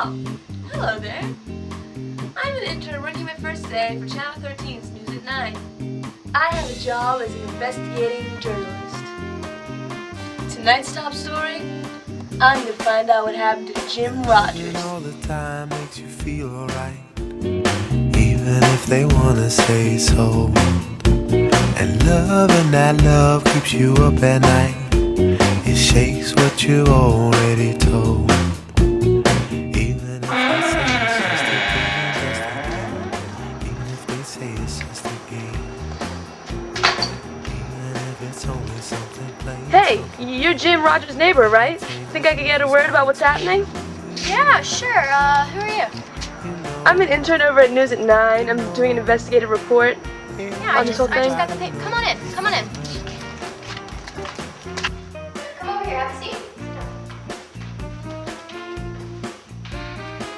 Oh, hello there. I'm an intern working my first day for Channel 13's News at 9. I have a job as an investigating journalist. Tonight's top story, I'm going to find out what happened to Jim Rogers. All the time makes you feel alright, even if they wanna say so. And loving that love keeps you up at night. It shakes what you already told. Even if they say it's just a game, even if they say it's just a game, even if it's only something plain. Hey, you're Jim Rogers' neighbor, right? Think I could get a word about what's happening? Yeah, sure. Who are you? I'm an intern over at News at 9. I'm doing an investigative report. Yeah, I just got the paper. Come on in. Come on over here. Have a seat.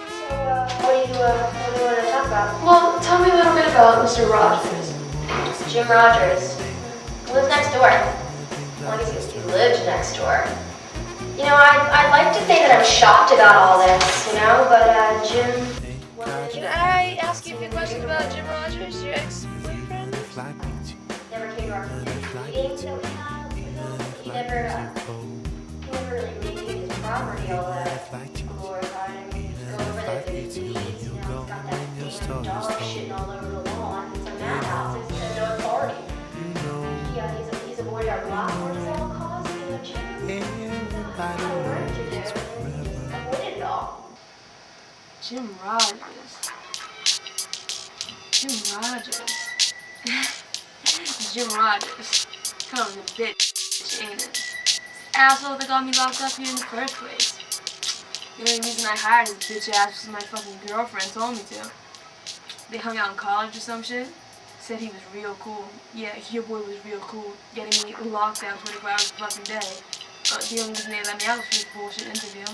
So, what do you want to talk about? Well, tell me a little bit about Mr. Rogers. Jim Rogers. He lives next door. Well, he lived next door. You know, I'd like to say that I'm shocked about all this, you know, but Jim... Can I ask you a few questions about Jim Rogers, your ex-boyfriend? Never came to our meetings that we had. He never really maintained his property all that glorified. Go over there to the weeds, you know, he's got that damn dog shitting all over the lawn. It's a madhouse. It's no authority. He's avoided our block at all costs, you know, Jim. Avoided it all. Jim Rogers. Jim Rogers. Jim Rogers. Kind of a bitch, ain't it? Asshole that got me locked up here in the first place. The only reason I hired his bitch ass was my fucking girlfriend told me to. They hung out in college or some shit. Said he was real cool. Yeah, your boy was real cool. Getting me locked down 24 hours a fucking day. The only reason they let me out was for this bullshit interview.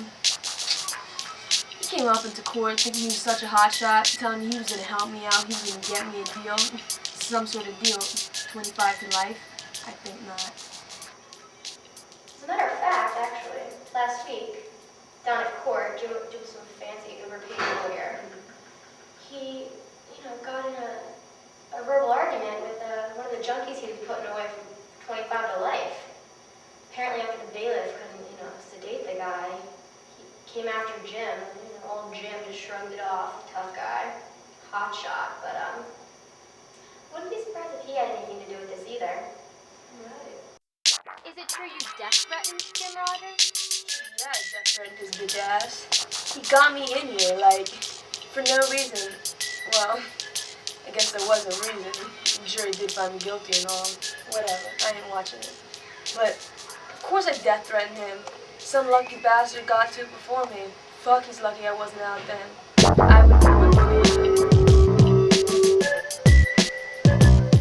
He came up into court thinking he was such a hotshot, telling me he was gonna help me out, he was gonna get me a deal. Some sort of deal. 25 to life? I think not. As a matter of fact, actually, last week, down at court, Jim was some fancy, overpaid lawyer. He, got in a verbal argument with one of the junkies he was putting away from 25 to life. Apparently after the bailiff couldn't, sedate the guy, he came after Jim. Old Jim just shrugged it off. Tough guy. Hot shot, but wouldn't be surprised if he had anything to do with this either. Right. Is it true you death threatened Jim Rogers? Yeah, I death threatened his bitch ass. He got me in here, for no reason. Well, I guess there was a reason. The jury did find me guilty and all. Whatever, I ain't watching it. But, of course I death threatened him. Some lucky bastard got to it before me. Fuck, he's lucky I wasn't out then. I would do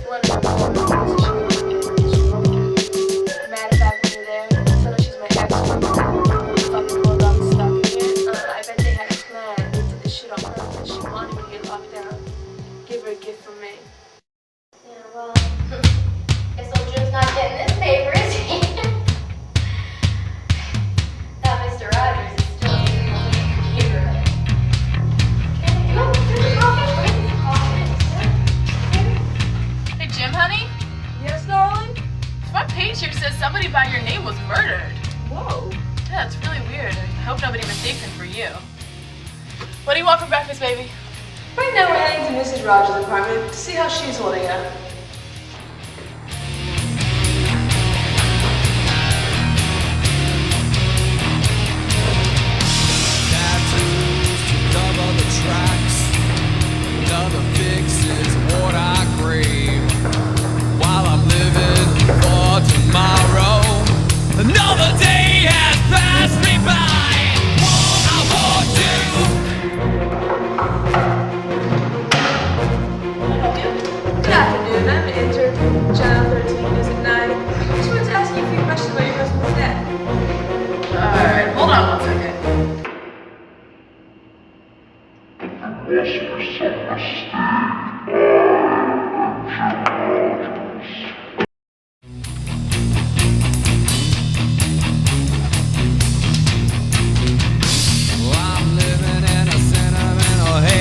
what he did. Matter of fact, when you're there, tell her she's my ex-girlfriend. Fucking bulldog stuck in here. I bet they had a plan. They did this shit on purpose. She wanted me to get locked down. Give her a gift from me. Yeah, well, guess old Jim's not getting this paper, is he? That Mr. Rogers is still using the computer. Hey, Jim, honey? Yes, darling? My page here says somebody by your name was murdered. Whoa. Yeah, it's really weird. I hope nobody mistakes him for you. What do you want for breakfast, baby? Right now we're heading to Mrs. Rogers' apartment to see how she's holding up. Tattoos to cover the tracks. Another fix is what I crave. While I'm living for tomorrow, another day has passed me by. I want Good afternoon, I'm an intern from Channel 13 News at 9. I just wanted to ask you a few questions about your husband's death. Alright, hold on one second. Wish